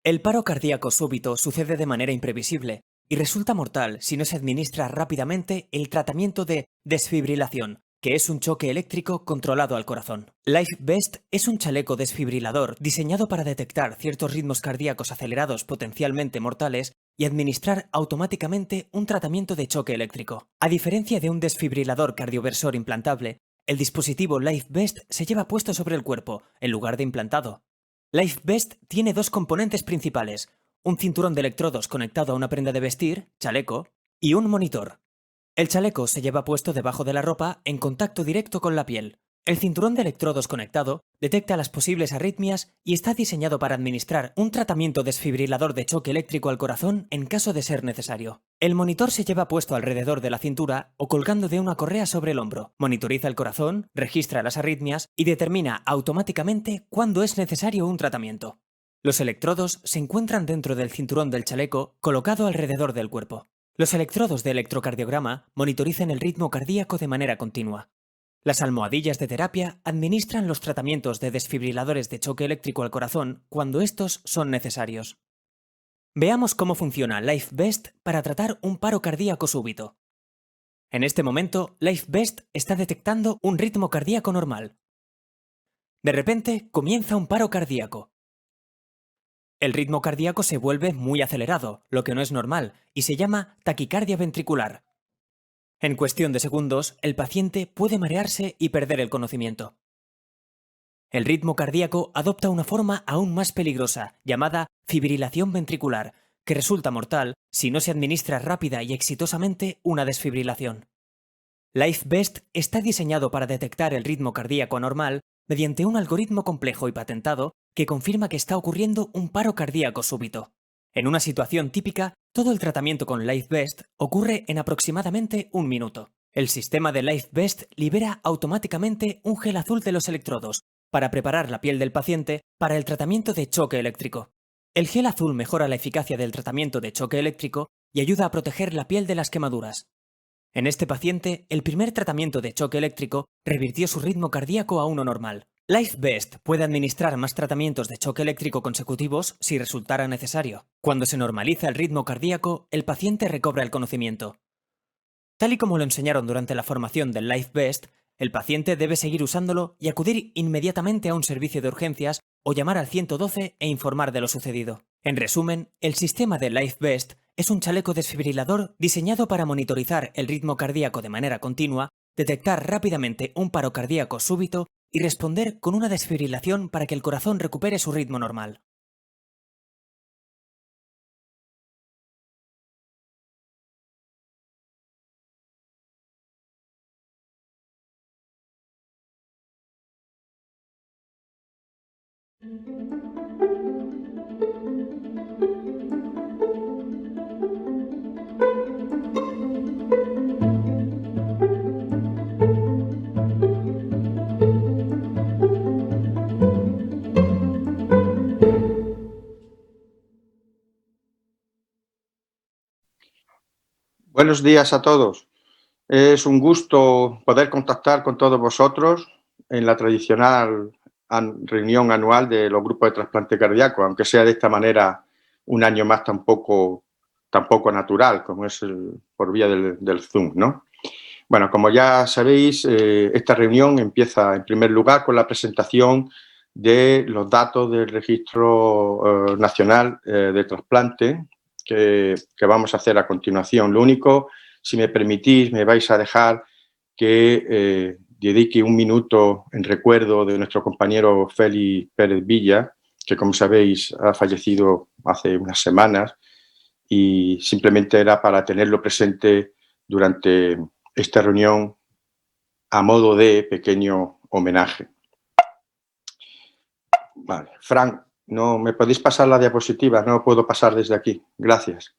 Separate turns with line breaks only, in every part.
El paro cardíaco súbito sucede de manera imprevisible y resulta mortal si no se administra rápidamente el tratamiento de desfibrilación, que es un choque eléctrico controlado al corazón. LifeVest es un chaleco desfibrilador diseñado para detectar ciertos ritmos cardíacos acelerados potencialmente mortales y administrar automáticamente un tratamiento de choque eléctrico. A diferencia de un desfibrilador cardioversor implantable, el dispositivo LifeVest se lleva puesto sobre el cuerpo, en lugar de implantado. LifeVest tiene dos componentes principales, un cinturón de electrodos conectado a una prenda de vestir, chaleco, y un monitor. El chaleco se lleva puesto debajo de la ropa en contacto directo con la piel. El cinturón de electrodos conectado detecta las posibles arritmias y está diseñado para administrar un tratamiento desfibrilador de choque eléctrico al corazón en caso de ser necesario. El monitor se lleva puesto alrededor de la cintura o colgando de una correa sobre el hombro. Monitoriza el corazón, registra las arritmias y determina automáticamente cuándo es necesario un tratamiento. Los electrodos se encuentran dentro del cinturón del chaleco colocado alrededor del cuerpo. Los electrodos de electrocardiograma monitorizan el ritmo cardíaco de manera continua. Las almohadillas de terapia administran los tratamientos de desfibriladores de choque eléctrico al corazón cuando estos son necesarios. Veamos cómo funciona LifeVest para tratar un paro cardíaco súbito. En este momento, LifeVest está detectando un ritmo cardíaco normal. De repente, comienza un paro cardíaco. El ritmo cardíaco se vuelve muy acelerado, lo que no es normal, y se llama taquicardia ventricular. En cuestión de segundos, el paciente puede marearse y perder el conocimiento. El ritmo cardíaco adopta una forma aún más peligrosa, llamada fibrilación ventricular, que resulta mortal si no se administra rápida y exitosamente una desfibrilación. LifeVest está diseñado para detectar el ritmo cardíaco anormal mediante un algoritmo complejo y patentado que confirma que está ocurriendo un paro cardíaco súbito. En una situación típica, todo el tratamiento con LifeVest ocurre en aproximadamente un minuto. El sistema de LifeVest libera automáticamente un gel azul de los electrodos para preparar la piel del paciente para el tratamiento de choque eléctrico. El gel azul mejora la eficacia del tratamiento de choque eléctrico y ayuda a proteger la piel de las quemaduras. En este paciente, el primer tratamiento de choque eléctrico revirtió su ritmo cardíaco a uno normal. LifeVest puede administrar más tratamientos de choque eléctrico consecutivos si resultara necesario. Cuando se normaliza el ritmo cardíaco, el paciente recobra el conocimiento. Tal y como lo enseñaron durante la formación del LifeVest, el paciente debe seguir usándolo y acudir inmediatamente a un servicio de urgencias o llamar al 112 e informar de lo sucedido. En resumen, el sistema de LifeVest es un chaleco desfibrilador diseñado para monitorizar el ritmo cardíaco de manera continua, detectar rápidamente un paro cardíaco súbito y responder con una desfibrilación para que el corazón recupere su ritmo normal.
Buenos días a todos. Es un gusto poder contactar con todos vosotros en la tradicional reunión anual de los grupos de trasplante cardíaco, aunque sea de esta manera un año más tampoco natural, como es por vía del Zoom, ¿no? Bueno, como ya sabéis, esta reunión empieza en primer lugar con la presentación de los datos del Registro Nacional de Trasplante que vamos a hacer a continuación. Lo único, si me permitís, me vais a dejar que dedique un minuto en recuerdo de nuestro compañero Félix Pérez Villa, que como sabéis ha fallecido hace unas semanas, y simplemente era para tenerlo presente durante esta reunión a modo de pequeño homenaje. Vale. Frank, ¿no me podéis pasar la diapositiva? No puedo pasar desde aquí. Gracias.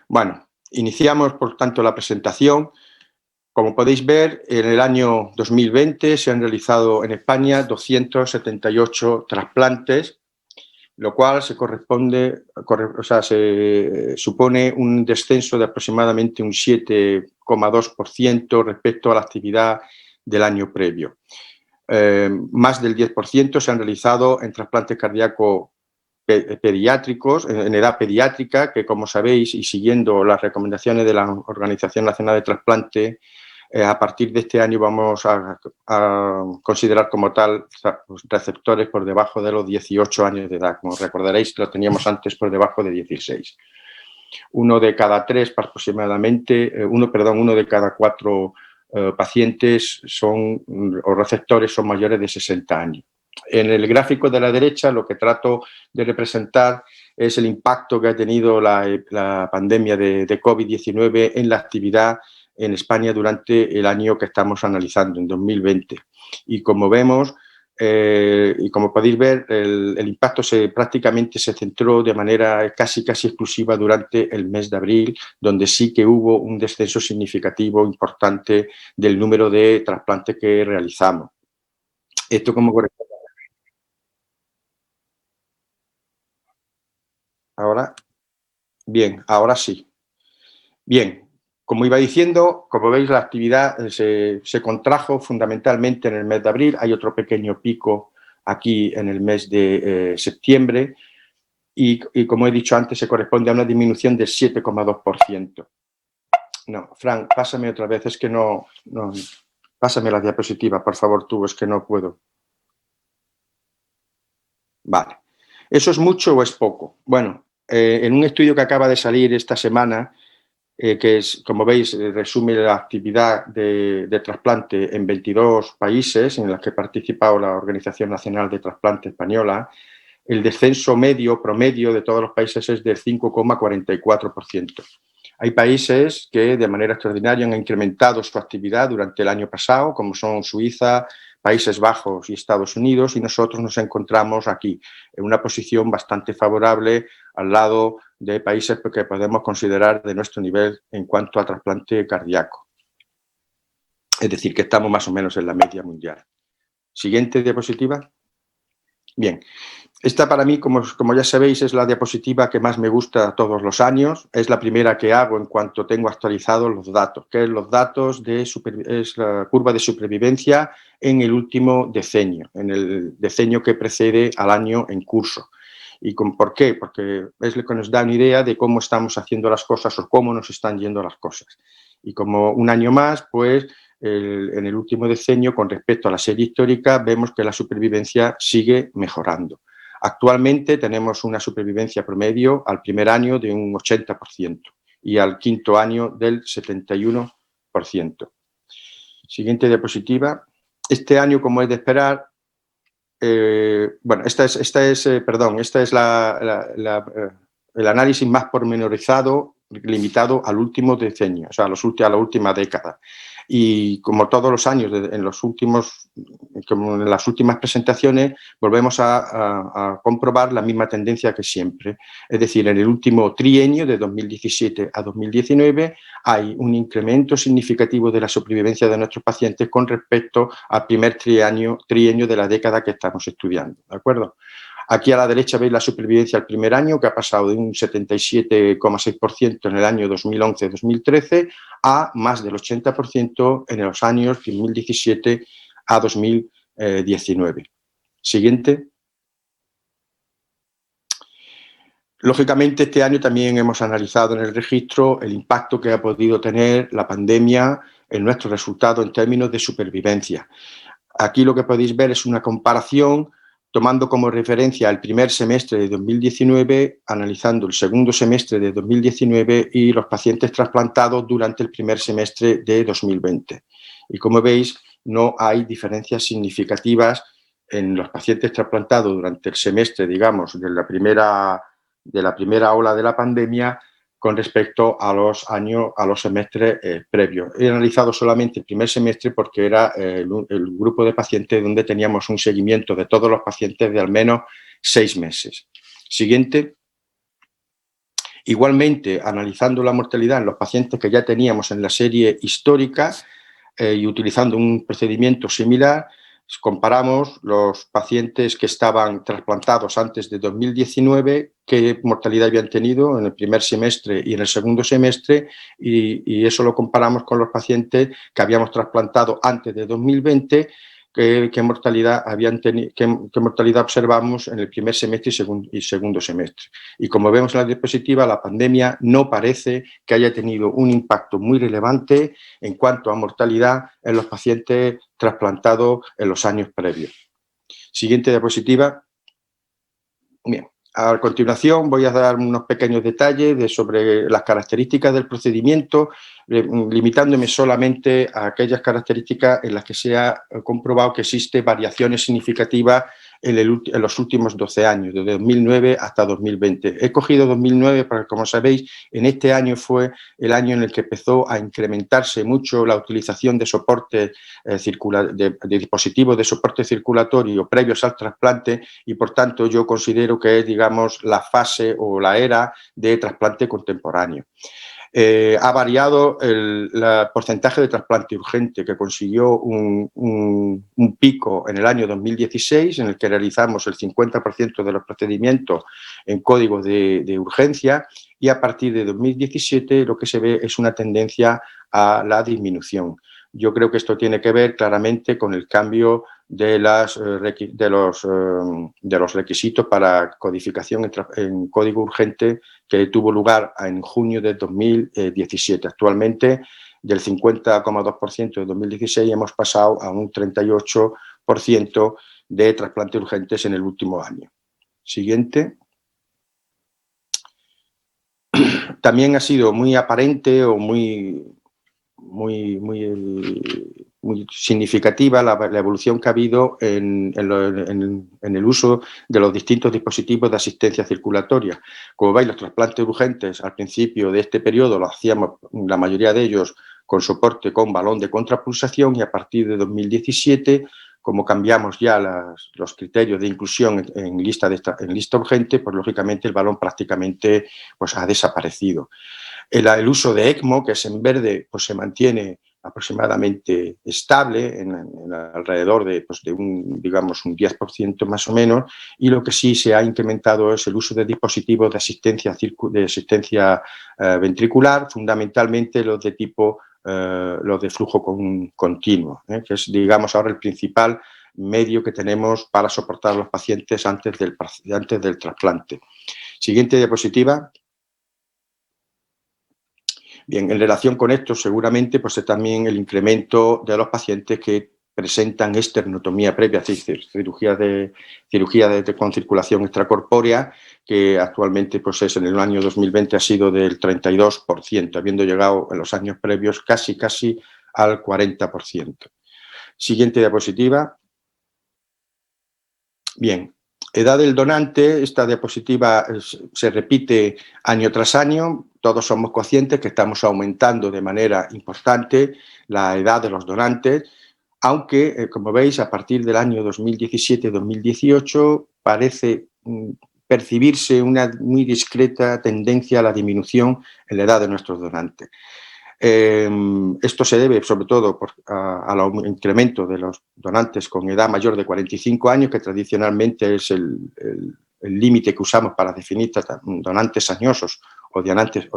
Bueno, iniciamos, por tanto, la presentación. Como podéis ver, en el año 2020 se han realizado en España 278 trasplantes, lo cual se supone un descenso de aproximadamente un 7,2% respecto a la actividad del año previo. Más del 10% se han realizado en trasplantes cardíacos pediátricos, en edad pediátrica, que como sabéis y siguiendo las recomendaciones de la Organización Nacional de Trasplante, a partir de este año vamos a considerar como tal receptores por debajo de los 18 años de edad. Como recordaréis, lo teníamos antes por debajo de 16. Uno de cada cuatro pacientes o receptores son mayores de 60 años. En el gráfico de la derecha lo que trato de representar es el impacto que ha tenido la pandemia de COVID-19 en la actividad en España durante el año que estamos analizando, en 2020. Y como vemos, y como podéis ver, el impacto prácticamente se centró de manera casi exclusiva durante el mes de abril, donde sí que hubo un descenso significativo importante del número de trasplantes que realizamos. Esto como corresponde. Ahora, bien, ahora sí. Bien, como iba diciendo, como veis, la actividad se contrajo fundamentalmente en el mes de abril. Hay otro pequeño pico aquí en el mes de septiembre y, como he dicho antes, se corresponde a una disminución del 7,2%. No, Fran, pásame otra vez, es que no. Pásame la diapositiva, por favor, tú, es que no puedo. Vale. ¿Eso es mucho o es poco? Bueno, en un estudio que acaba de salir esta semana, que es, como veis, resume la actividad de trasplante en 22 países en los que ha participado la Organización Nacional de Trasplante Española, el descenso promedio de todos los países es del 5,44%. Hay países que de manera extraordinaria han incrementado su actividad durante el año pasado, como son Suiza, Países Bajos y Estados Unidos, y nosotros nos encontramos aquí en una posición bastante favorable al lado de países que podemos considerar de nuestro nivel en cuanto a trasplante cardíaco. Es decir, que estamos más o menos en la media mundial. Siguiente diapositiva. Bien, esta para mí, como ya sabéis, es la diapositiva que más me gusta todos los años. Es la primera que hago en cuanto tengo actualizados los datos, que es los datos es la curva de supervivencia en el último decenio, en el decenio que precede al año en curso. ¿Y por qué? Porque es lo que nos da una idea de cómo estamos haciendo las cosas o cómo nos están yendo las cosas. Y como un año más, pues en el último decenio, con respecto a la serie histórica, vemos que la supervivencia sigue mejorando. Actualmente tenemos una supervivencia promedio al primer año de un 80% y al quinto año del 71%. Siguiente diapositiva. Este año, como es de esperar, bueno, esta es el análisis más pormenorizado, limitado al último decenio, o sea, a la última década. Y como todos los años, como en las últimas presentaciones, volvemos a comprobar la misma tendencia que siempre. Es decir, en el último trienio, de 2017 a 2019, hay un incremento significativo de la supervivencia de nuestros pacientes con respecto al primer trienio de la década que estamos estudiando. ¿De acuerdo? Aquí a la derecha veis la supervivencia al primer año, que ha pasado de un 77,6% en el año 2011-2013 a más del 80% en los años 2017 a 2019. Siguiente. Lógicamente, este año también hemos analizado en el registro el impacto que ha podido tener la pandemia en nuestro resultado en términos de supervivencia. Aquí lo que podéis ver es una comparación tomando como referencia el primer semestre de 2019, analizando el segundo semestre de 2019 y los pacientes trasplantados durante el primer semestre de 2020. Y como veis, no hay diferencias significativas en los pacientes trasplantados durante el semestre, digamos, de la primera ola de la pandemia con respecto a los semestres previos. He analizado solamente el primer semestre porque era el grupo de pacientes donde teníamos un seguimiento de todos los pacientes de al menos 6 meses. Siguiente. Igualmente, analizando la mortalidad en los pacientes que ya teníamos en la serie histórica y utilizando un procedimiento similar, comparamos los pacientes que estaban trasplantados antes de 2019, qué mortalidad habían tenido en el primer semestre y en el segundo semestre, y eso lo comparamos con los pacientes que habíamos trasplantado antes de 2020, qué mortalidad qué mortalidad observamos en el primer semestre y segundo semestre. Y como vemos en la diapositiva, la pandemia no parece que haya tenido un impacto muy relevante en cuanto a mortalidad en los pacientes trasplantados en los años previos. Siguiente diapositiva. Bien. A continuación voy a dar unos pequeños detalles sobre las características del procedimiento, limitándome solamente a aquellas características en las que se ha comprobado que existe variaciones significativas en los últimos 12 años, desde 2009 hasta 2020. He cogido 2009 porque, como sabéis, en este año fue el año en el que empezó a incrementarse mucho la utilización de soportes de dispositivos de soporte circulatorio previos al trasplante y, por tanto, yo considero que es, digamos, la fase o la era de trasplante contemporáneo. Ha variado el porcentaje de trasplante urgente, que consiguió un pico en el año 2016, en el que realizamos el 50% de los procedimientos en código de urgencia, y a partir de 2017 lo que se ve es una tendencia a la disminución. Yo creo que esto tiene que ver claramente con el cambio de los requisitos para codificación en código urgente que tuvo lugar en junio de 2017. Actualmente, del 50,2% de 2016 hemos pasado a un 38% de trasplantes urgentes en el último año. Siguiente. También ha sido muy aparente o muy significativa la evolución que ha habido en el uso de los distintos dispositivos de asistencia circulatoria. Como veis, los trasplantes urgentes al principio de este periodo los hacíamos, la mayoría de ellos, con soporte con balón de contrapulsación, y a partir de 2017, como cambiamos ya los criterios de inclusión en lista urgente, pues lógicamente el balón prácticamente pues, ha desaparecido. El uso de ECMO, que es en verde, pues se mantiene aproximadamente estable en alrededor de un 10% más o menos, y lo que sí se ha incrementado es el uso de dispositivos de asistencia ventricular, fundamentalmente los de tipo los de flujo continuo, que es, digamos, ahora el principal medio que tenemos para soportar a los pacientes antes del trasplante. Siguiente diapositiva. Bien, en relación con esto, seguramente pues también el incremento de los pacientes que presentan esternotomía previa, es decir, cirugía con circulación extracorpórea, que actualmente pues en el año 2020 ha sido del 32%, habiendo llegado en los años previos casi al 40%. Siguiente diapositiva. Bien. Edad del donante, esta diapositiva se repite año tras año. Todos somos conscientes que estamos aumentando de manera importante la edad de los donantes, aunque, como veis, a partir del año 2017-2018 parece percibirse una muy discreta tendencia a la disminución en la edad de nuestros donantes. Esto se debe sobre todo al incremento de los donantes con edad mayor de 45 años, que tradicionalmente es el límite que usamos para definir donantes añosos o donantes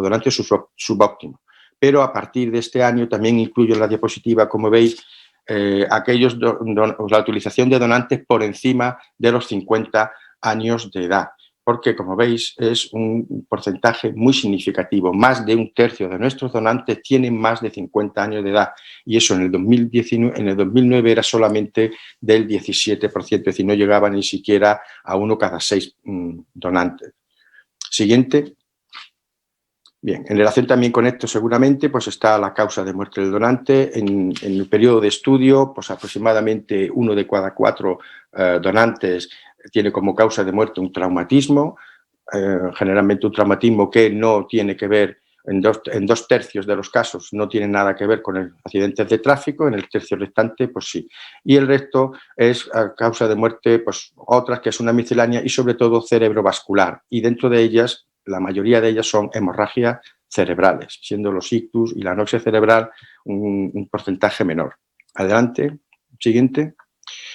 subóptimos. Pero a partir de este año también incluyo en la diapositiva, como veis, la utilización de donantes por encima de los 50 años de edad, porque, como veis, es un porcentaje muy significativo. Más de un tercio de nuestros donantes tienen más de 50 años de edad, y eso en el 2009 era solamente del 17%, es decir, no llegaba ni siquiera a 1 cada 6 donantes. Siguiente. Bien, en relación también con esto, seguramente, pues está la causa de muerte del donante. En el periodo de estudio, pues aproximadamente 1 de cada 4 donantes tiene como causa de muerte un traumatismo, generalmente un traumatismo que no tiene que ver, en 2 tercios de los casos no tiene nada que ver con accidentes de tráfico, en el tercio restante pues sí. Y el resto es a causa de muerte, pues otras, que es una miscelánea y sobre todo cerebrovascular. Y dentro de ellas, la mayoría de ellas son hemorragias cerebrales, siendo los ictus y la anoxia cerebral un porcentaje menor. Adelante, siguiente.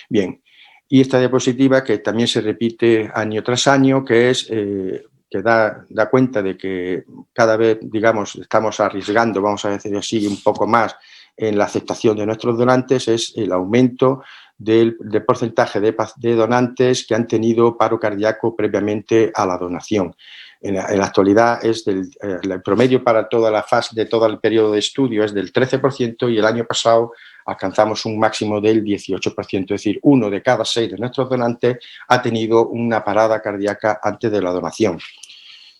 Bien. Y esta diapositiva, que también se repite año tras año, que es que da cuenta de que cada vez, digamos, estamos arriesgando, vamos a decir así, un poco más en la aceptación de nuestros donantes, es el aumento del porcentaje de donantes que han tenido paro cardíaco previamente a la donación. En la actualidad el promedio para toda la fase de todo el periodo de estudio es del 13% y el año pasado alcanzamos un máximo del 18%, es decir, 1 de cada 6 de nuestros donantes ha tenido una parada cardíaca antes de la donación.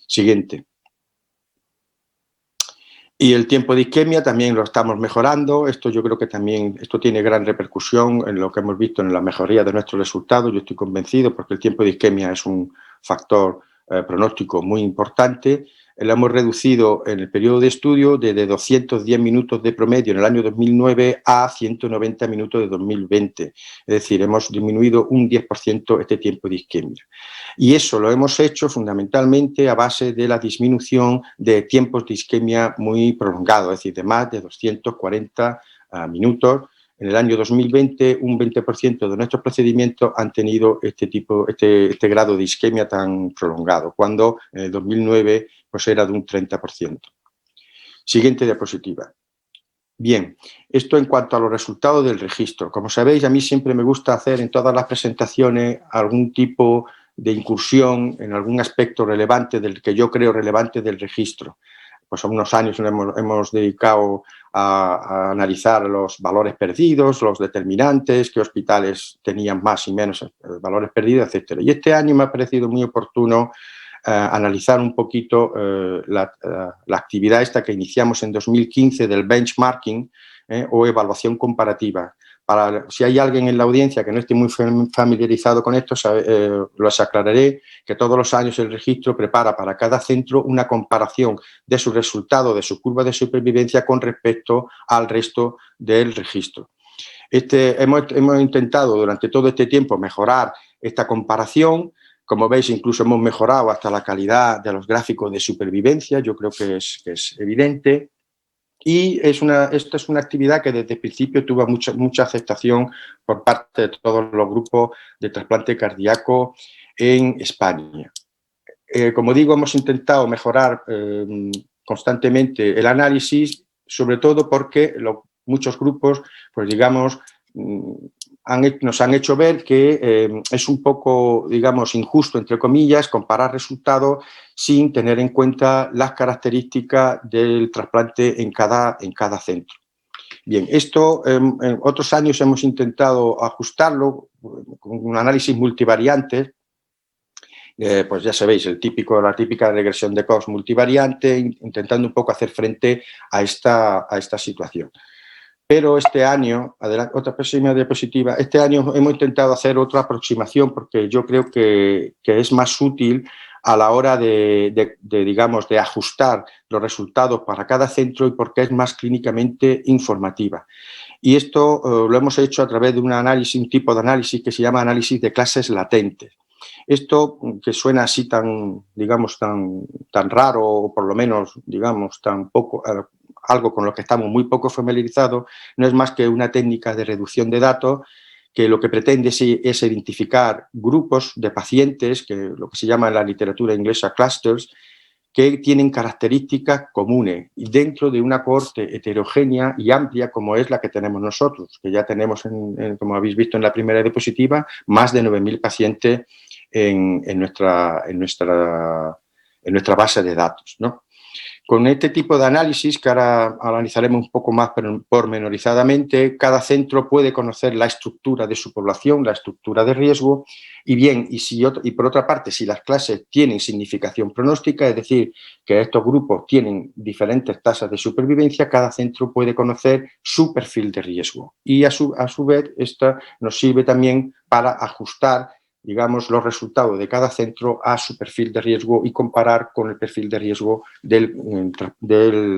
Siguiente. Y el tiempo de isquemia también lo estamos mejorando. Esto yo creo que también tiene gran repercusión en lo que hemos visto en la mejoría de nuestros resultados. Yo estoy convencido porque el tiempo de isquemia es un factor pronóstico muy importante. Lo hemos reducido en el periodo de estudio desde 210 minutos de promedio en el año 2009 a 190 minutos de 2020. Es decir, hemos disminuido un 10% este tiempo de isquemia. Y eso lo hemos hecho fundamentalmente a base de la disminución de tiempos de isquemia muy prolongados, es decir, de más de 240 minutos. En el año 2020, un 20% de nuestros procedimientos han tenido este grado de isquemia tan prolongado, cuando en el 2009 pues era de un 30%. Siguiente diapositiva. Bien, esto en cuanto a los resultados del registro. Como sabéis, a mí siempre me gusta hacer en todas las presentaciones algún tipo de incursión en algún aspecto relevante del que yo creo relevante del registro. Pues a unos años hemos dedicado a analizar los valores perdidos, los determinantes, qué hospitales tenían más y menos valores perdidos, etc. Y este año me ha parecido muy oportuno analizar un poquito la actividad esta que iniciamos en 2015 del benchmarking o evaluación comparativa. Si hay alguien en la audiencia que no esté muy familiarizado con esto, los aclararé que todos los años el registro prepara para cada centro una comparación de su resultado, de su curva de supervivencia con respecto al resto del registro. Hemos intentado durante todo este tiempo mejorar esta comparación. Como veis, incluso hemos mejorado hasta la calidad de los gráficos de supervivencia, yo creo que es evidente. Y esto es una actividad que desde el principio tuvo mucha aceptación por parte de todos los grupos de trasplante cardíaco en España. Como digo, hemos intentado mejorar constantemente el análisis, sobre todo porque muchos grupos, pues digamos, nos han hecho ver que es un poco, digamos, injusto, entre comillas, comparar resultados sin tener en cuenta las características del trasplante en cada centro. Bien, esto en otros años hemos intentado ajustarlo con un análisis multivariante, pues ya sabéis, la típica regresión de Cox multivariante, intentando un poco hacer frente a esta situación. Pero este año, otra próxima diapositiva, este año hemos intentado hacer otra aproximación porque yo creo que es más útil a la hora digamos, de ajustar los resultados para cada centro y porque es más clínicamente informativa. Y esto lo hemos hecho a través de un tipo de análisis que se llama análisis de clases latentes. Esto, que suena así digamos, tan raro, o por lo menos, digamos, tan poco, algo con lo que estamos muy poco familiarizados, no es más que una técnica de reducción de datos que lo que pretende es identificar grupos de pacientes, lo que se llama en la literatura inglesa clusters, que tienen características comunes y dentro de una cohorte heterogénea y amplia como es la que tenemos nosotros, que ya tenemos, como habéis visto en la primera diapositiva, más de 9.000 pacientes en nuestra base de datos, ¿no? Con este tipo de análisis, que ahora analizaremos un poco más pormenorizadamente, cada centro puede conocer la estructura de su población, la estructura de riesgo, y por otra parte, si las clases tienen significación pronóstica, es decir, que estos grupos tienen diferentes tasas de supervivencia, cada centro puede conocer su perfil de riesgo. Y a su vez, esto nos sirve también para ajustar, digamos, los resultados de cada centro a su perfil de riesgo y comparar con el perfil de riesgo del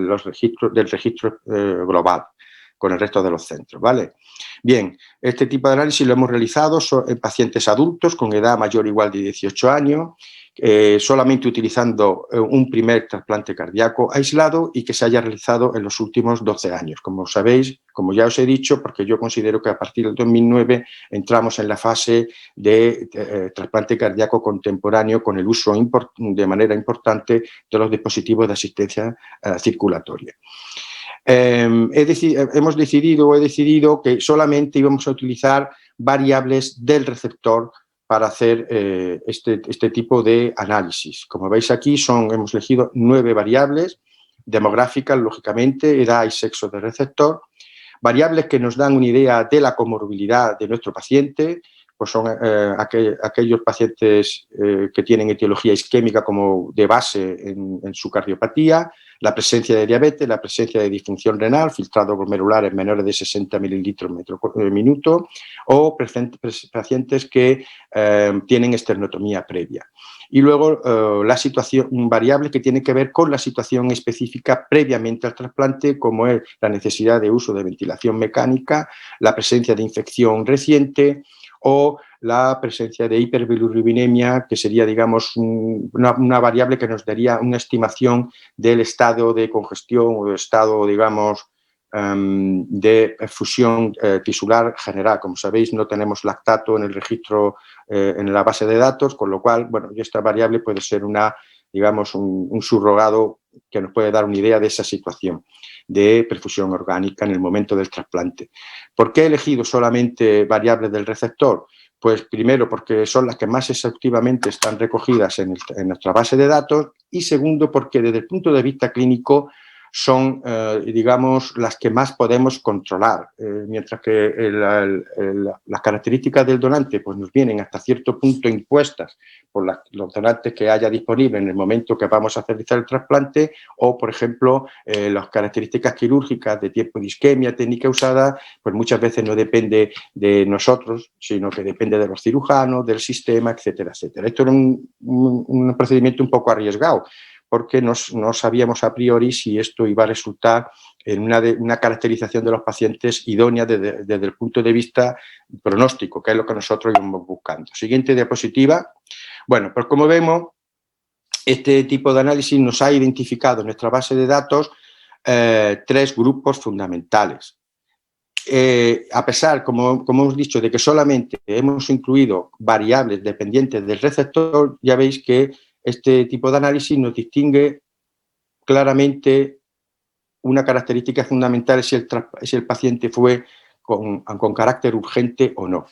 registro global con el resto de los centros, ¿vale? Bien, este tipo de análisis lo hemos realizado en pacientes adultos con edad mayor o igual de 18 años, solamente utilizando un primer trasplante cardíaco aislado y que se haya realizado en los últimos 12 años. Como sabéis, como ya os he dicho, porque yo considero que a partir del 2009 entramos en la fase de trasplante cardíaco contemporáneo con el uso de manera importante de los dispositivos de asistencia circulatoria. He decidido que solamente íbamos a utilizar variables del receptor para hacer este tipo de análisis. Como veis aquí, hemos elegido 9 variables demográficas, lógicamente, edad y sexo del receptor, variables que nos dan una idea de la comorbilidad de nuestro paciente, pues son aquellos pacientes que tienen etiología isquémica como de base en su cardiopatía, la presencia de diabetes, la presencia de disfunción renal, filtrado glomerulares menores de 60 mililitros minuto, o pacientes que tienen esternotomía previa. Y luego la situación variable que tiene que ver con la situación específica previamente al trasplante, como es la necesidad de uso de ventilación mecánica, la presencia de infección reciente o la presencia de hiperbilirubinemia, que sería, digamos, una variable que nos daría una estimación del estado de congestión o del estado, digamos, de fusión tisular general. Como sabéis, no tenemos lactato en el registro, en la base de datos, con lo cual, bueno, esta variable puede ser digamos, un subrogado que nos puede dar una idea de esa situación de perfusión orgánica en el momento del trasplante. ¿Por qué he elegido solamente variables del receptor? Pues primero porque son las que más exhaustivamente están recogidas en nuestra base de datos, y segundo porque desde el punto de vista clínico son, digamos, las que más podemos controlar, mientras que las características del donante pues nos vienen hasta cierto punto impuestas por los donantes que haya disponibles en el momento que vamos a realizar el trasplante, o, por ejemplo, las características quirúrgicas de tiempo de isquemia, técnica usada, pues muchas veces no depende de nosotros, sino que depende de los cirujanos, del sistema, etcétera, etcétera. Esto era un procedimiento un poco arriesgado, porque no sabíamos a priori si esto iba a resultar en una caracterización de los pacientes idónea desde el punto de vista pronóstico, que es lo que nosotros íbamos buscando. Siguiente diapositiva. Bueno, pues como vemos, este tipo de análisis nos ha identificado en nuestra base de datos 3 grupos fundamentales. A pesar, como hemos dicho, de que solamente hemos incluido variables dependientes del receptor, ya veis que este tipo de análisis nos distingue claramente una característica fundamental, si el paciente fue con carácter urgente o no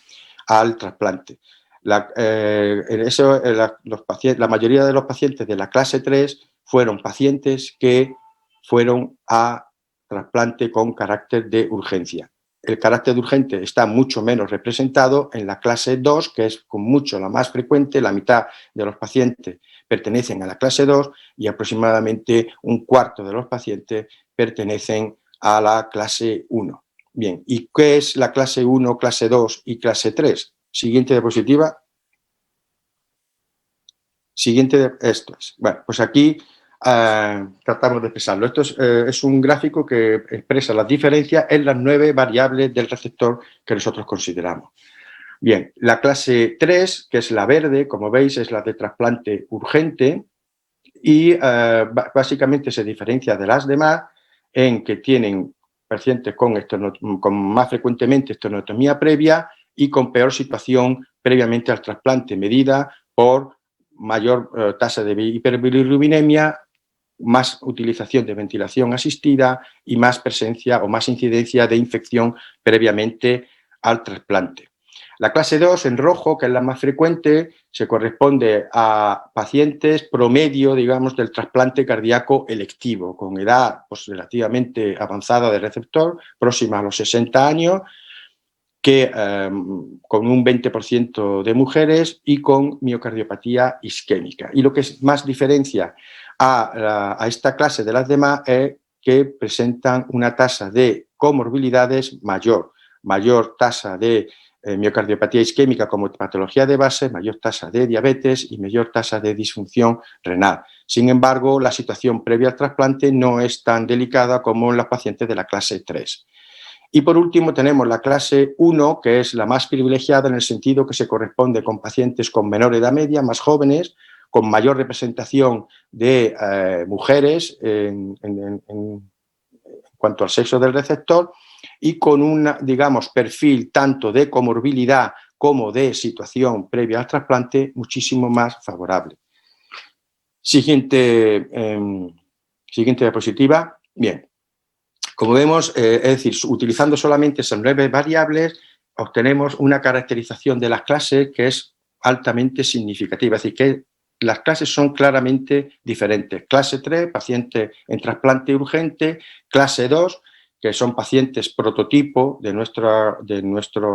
al trasplante. La mayoría de los pacientes de la clase 3 fueron pacientes que fueron a trasplante con carácter de urgencia. El carácter de urgente está mucho menos representado en la clase 2, que es con mucho la más frecuente. La mitad de los pacientes pertenecen a la clase 2 y aproximadamente un cuarto de los pacientes pertenecen a la clase 1. Bien, ¿y qué es la clase 1, clase 2 y clase 3? Siguiente diapositiva. Esto es. Bueno, pues aquí tratamos de expresarlo. Esto es un gráfico que expresa las diferencias en las 9 variables del receptor que nosotros consideramos. Bien, la clase 3, que es la verde, como veis, es la de trasplante urgente, y básicamente se diferencia de las demás en que tienen pacientes con más frecuentemente esternotomía previa y con peor situación previamente al trasplante, medida por mayor tasa de hiperbilirubinemia, más utilización de ventilación asistida y más presencia o más incidencia de infección previamente al trasplante. La clase 2, en rojo, que es la más frecuente, se corresponde a pacientes promedio, digamos, del trasplante cardíaco electivo, con edad pues, relativamente avanzada de receptor, próxima a los 60 años, que con un 20% de mujeres y con miocardiopatía isquémica. Y lo que más diferencia a esta clase de las demás es que presentan una tasa de comorbilidades mayor tasa de miocardiopatía isquémica como patología de base, mayor tasa de diabetes y mayor tasa de disfunción renal. Sin embargo, la situación previa al trasplante no es tan delicada como en los pacientes de la clase 3. Y por último tenemos la clase 1, que es la más privilegiada en el sentido que se corresponde con pacientes con menor edad media, más jóvenes, con mayor representación de mujeres en cuanto al sexo del receptor y con un, digamos, perfil tanto de comorbilidad como de situación previa al trasplante muchísimo más favorable. Siguiente diapositiva. Bien. Como vemos, es decir, utilizando solamente esas 9 variables, obtenemos una caracterización de las clases que es altamente significativa. Es decir, que las clases son claramente diferentes. Clase 3, pacientes en trasplante urgente. Clase 2, que son pacientes prototipo de nuestra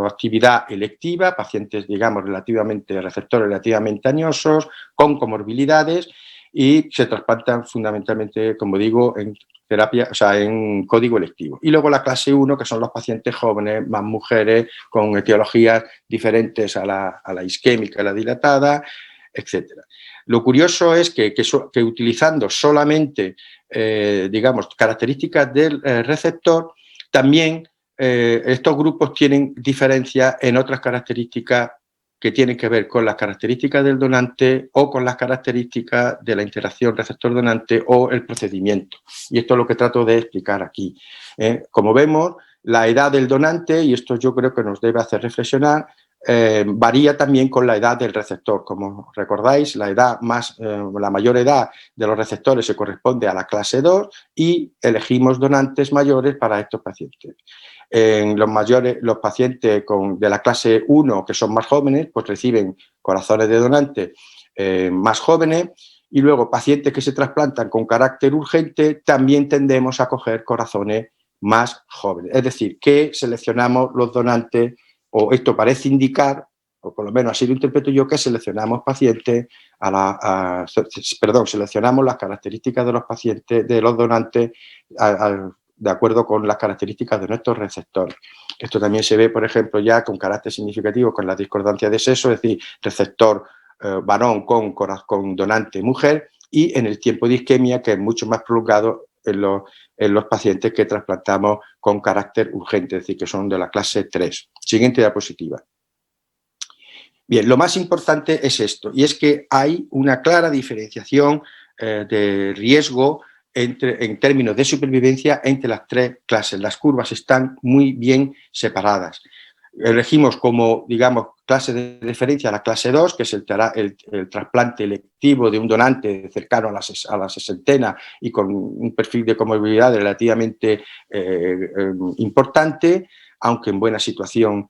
actividad electiva, pacientes, digamos, receptores relativamente añosos, con comorbilidades, y se trasplantan fundamentalmente, como digo, en terapia, o sea, en código electivo. Y luego la clase 1, que son los pacientes jóvenes, más mujeres, con etiologías diferentes a la isquémica, a la dilatada, etcétera. Lo curioso es que utilizando solamente, digamos, características del receptor, también estos grupos tienen diferencias en otras características que tienen que ver con las características del donante o con las características de la interacción receptor-donante o el procedimiento. Y esto es lo que trato de explicar aquí. Como vemos, la edad del donante, y esto yo creo que nos debe hacer reflexionar, varía también con la edad del receptor. Como recordáis, la mayor edad de los receptores se corresponde a la clase 2 y elegimos donantes mayores para estos pacientes. En los pacientes de la clase 1, que son más jóvenes, pues reciben corazones de donantes más jóvenes, y luego pacientes que se trasplantan con carácter urgente, también tendemos a coger corazones más jóvenes. Es decir, que seleccionamos los donantes, o esto parece indicar, o por lo menos así lo interpreto yo, que seleccionamos pacientes seleccionamos las características de los pacientes, de los donantes, de acuerdo con las características de nuestros receptores. Esto también se ve, por ejemplo, ya con carácter significativo con la discordancia de sexo, es decir, receptor varón con donante mujer, y en el tiempo de isquemia, que es mucho más prolongado en los pacientes que trasplantamos con carácter urgente, es decir, que son de la clase 3. Siguiente diapositiva. Bien, lo más importante es esto, y es que hay una clara diferenciación de riesgo en términos de supervivencia entre las tres clases. Las curvas están muy bien separadas. Elegimos como, digamos, clase de referencia la clase 2, que es el trasplante electivo de un donante cercano a la sesentena y con un perfil de comorbilidad relativamente importante, aunque en buena situación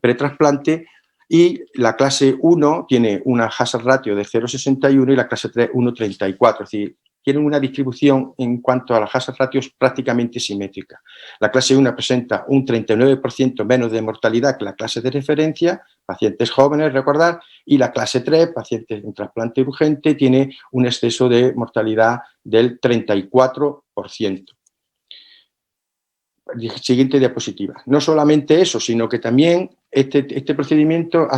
pretrasplante. Y la clase 1 tiene una hazard ratio de 0,61 y la clase 3 1,34, es decir, tienen una distribución en cuanto a las hazard ratios prácticamente simétrica. La clase 1 presenta un 39% menos de mortalidad que la clase de referencia, pacientes jóvenes, recordar, y la clase 3, pacientes en trasplante urgente, tiene un exceso de mortalidad del 34%. Siguiente diapositiva. No solamente eso, sino que también este procedimiento,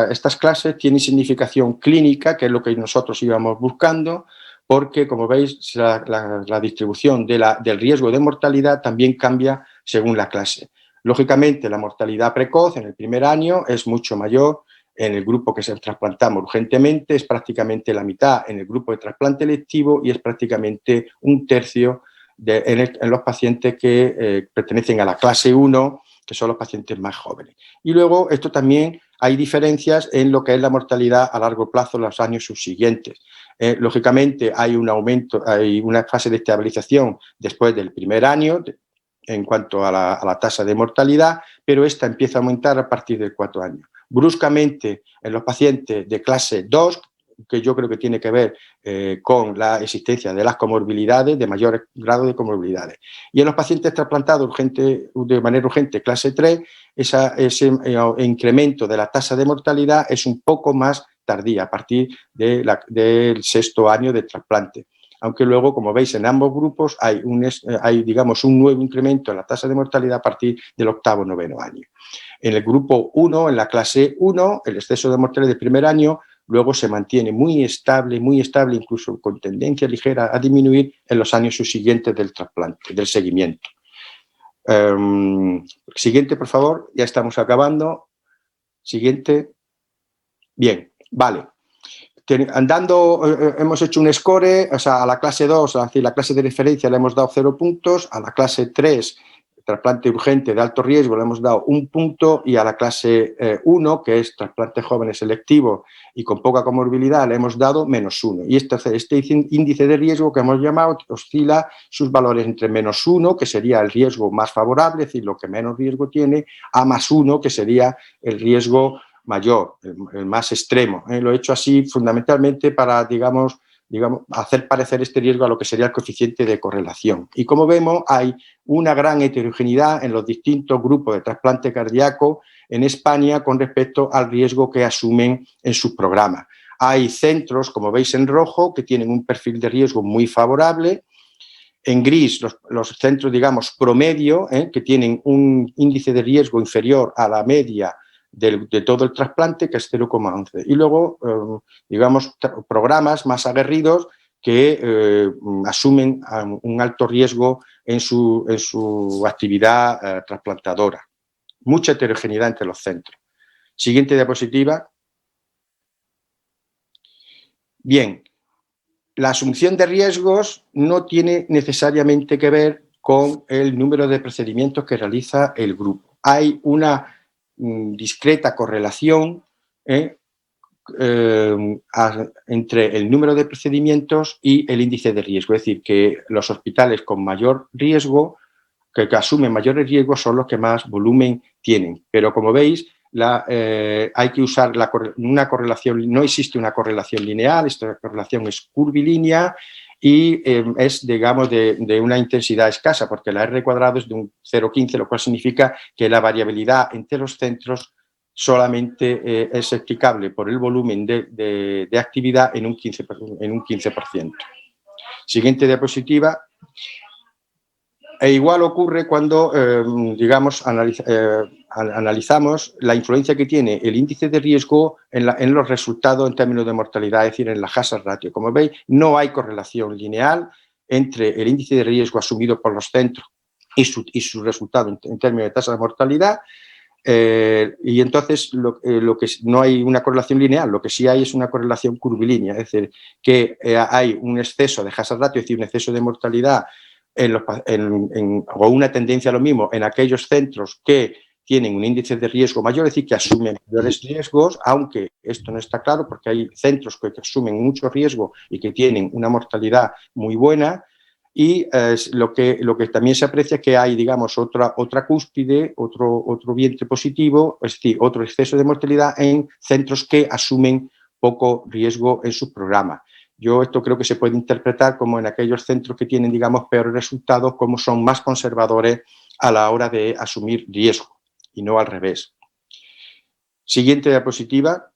estas clases tienen significación clínica, que es lo que nosotros íbamos buscando, porque, como veis, la distribución del riesgo de mortalidad también cambia según la clase. Lógicamente, la mortalidad precoz en el primer año es mucho mayor en el grupo que se trasplantamos urgentemente, es prácticamente la mitad en el grupo de trasplante electivo y es prácticamente un tercio en los pacientes que pertenecen a la clase 1, que son los pacientes más jóvenes. Y luego, esto también hay diferencias en lo que es la mortalidad a largo plazo en los años subsiguientes. Lógicamente, hay un aumento, hay una fase de estabilización después del primer año en cuanto a la tasa de mortalidad, pero esta empieza a aumentar a partir de 4 años. Bruscamente, en los pacientes de clase 2, que yo creo que tiene que ver con la existencia de las comorbilidades, de mayor grado de comorbilidades. Y en los pacientes trasplantados de manera urgente, clase 3, ese incremento de la tasa de mortalidad es un poco más tardía, a partir del 6º año de trasplante. Aunque luego, como veis, en ambos grupos hay digamos, un nuevo incremento en la tasa de mortalidad a partir del 8º, 9º año. En el grupo 1, en la clase 1, el exceso de mortalidad del primer año luego se mantiene muy estable, incluso con tendencia ligera a disminuir en los años subsiguientes del trasplante, del seguimiento. Siguiente, por favor, ya estamos acabando. Siguiente. Bien, vale. Hemos hecho un score, o sea, a la clase 2, es decir, la clase de referencia le hemos dado 0 puntos, a la clase 3 trasplante urgente de alto riesgo le hemos dado 1 punto y a la clase 1, que es trasplante joven selectivo y con poca comorbilidad, le hemos dado -1. Y este índice de riesgo que hemos llamado oscila sus valores entre -1, que sería el riesgo más favorable, es decir, lo que menos riesgo tiene, a +1, que sería el riesgo mayor, el más extremo. Lo he hecho así fundamentalmente para, digamos, hacer parecer este riesgo a lo que sería el coeficiente de correlación. Y como vemos, hay una gran heterogeneidad en los distintos grupos de trasplante cardíaco en España con respecto al riesgo que asumen en sus programas. Hay centros, como veis en rojo, que tienen un perfil de riesgo muy favorable. En gris, los centros, digamos, promedio, que tienen un índice de riesgo inferior a la media de todo el trasplante, que es 0,11. Y luego, digamos, programas más aguerridos que asumen un alto riesgo en su actividad trasplantadora. Mucha heterogeneidad entre los centros. Siguiente diapositiva. Bien, la asunción de riesgos no tiene necesariamente que ver con el número de procedimientos que realiza el grupo. Hay una discreta correlación entre el número de procedimientos y el índice de riesgo. Es decir, que los hospitales con mayor riesgo, que asumen mayores riesgos, son los que más volumen tienen. Pero como veis, hay que usar una correlación, no existe una correlación lineal, esta correlación es curvilínea y es, digamos, de una intensidad escasa, porque la R cuadrado es de un 0,15, lo cual significa que la variabilidad entre los centros solamente es explicable por el volumen de actividad en un 15%. Siguiente diapositiva. E igual ocurre cuando, digamos, analizamos la influencia que tiene el índice de riesgo en los resultados en términos de mortalidad, es decir, en la hazard ratio. Como veis, no hay correlación lineal entre el índice de riesgo asumido por los centros y su resultado en términos de tasa de mortalidad. Y entonces no hay una correlación lineal, lo que sí hay es una correlación curvilínea, es decir, que hay un exceso de hazard ratio, es decir, un exceso de mortalidad o una tendencia a lo mismo en aquellos centros que tienen un índice de riesgo mayor, es decir, que asumen mayores riesgos, aunque esto no está claro porque hay centros que asumen mucho riesgo y que tienen una mortalidad muy buena. Y lo que también se aprecia es que hay, digamos, otra cúspide, otro vientre positivo, es decir, otro exceso de mortalidad en centros que asumen poco riesgo en sus programas. Yo esto creo que se puede interpretar como en aquellos centros que tienen, digamos, peores resultados, como son más conservadores a la hora de asumir riesgo y no al revés. Siguiente diapositiva.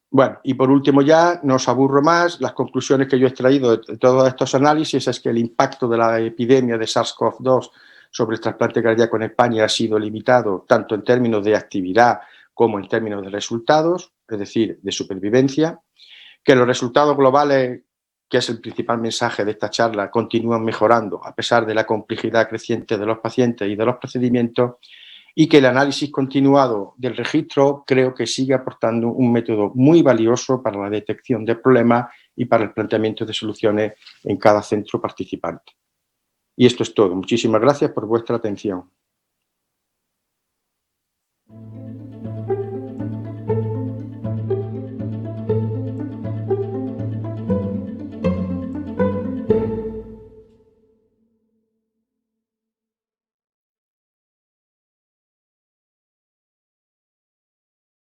Bueno, y por último ya, no os aburro más, las conclusiones que yo he extraído de todos estos análisis es que el impacto de la epidemia de SARS-CoV-2 sobre el trasplante cardíaco en España ha sido limitado tanto en términos de actividad como en términos de resultados, es decir, de supervivencia, que los resultados globales, que es el principal mensaje de esta charla, continúan mejorando a pesar de la complejidad creciente de los pacientes y de los procedimientos, y que el análisis continuado del registro creo que sigue aportando un método muy valioso para la detección de problemas y para el planteamiento de soluciones en cada centro participante. Y esto es todo. Muchísimas gracias por vuestra atención.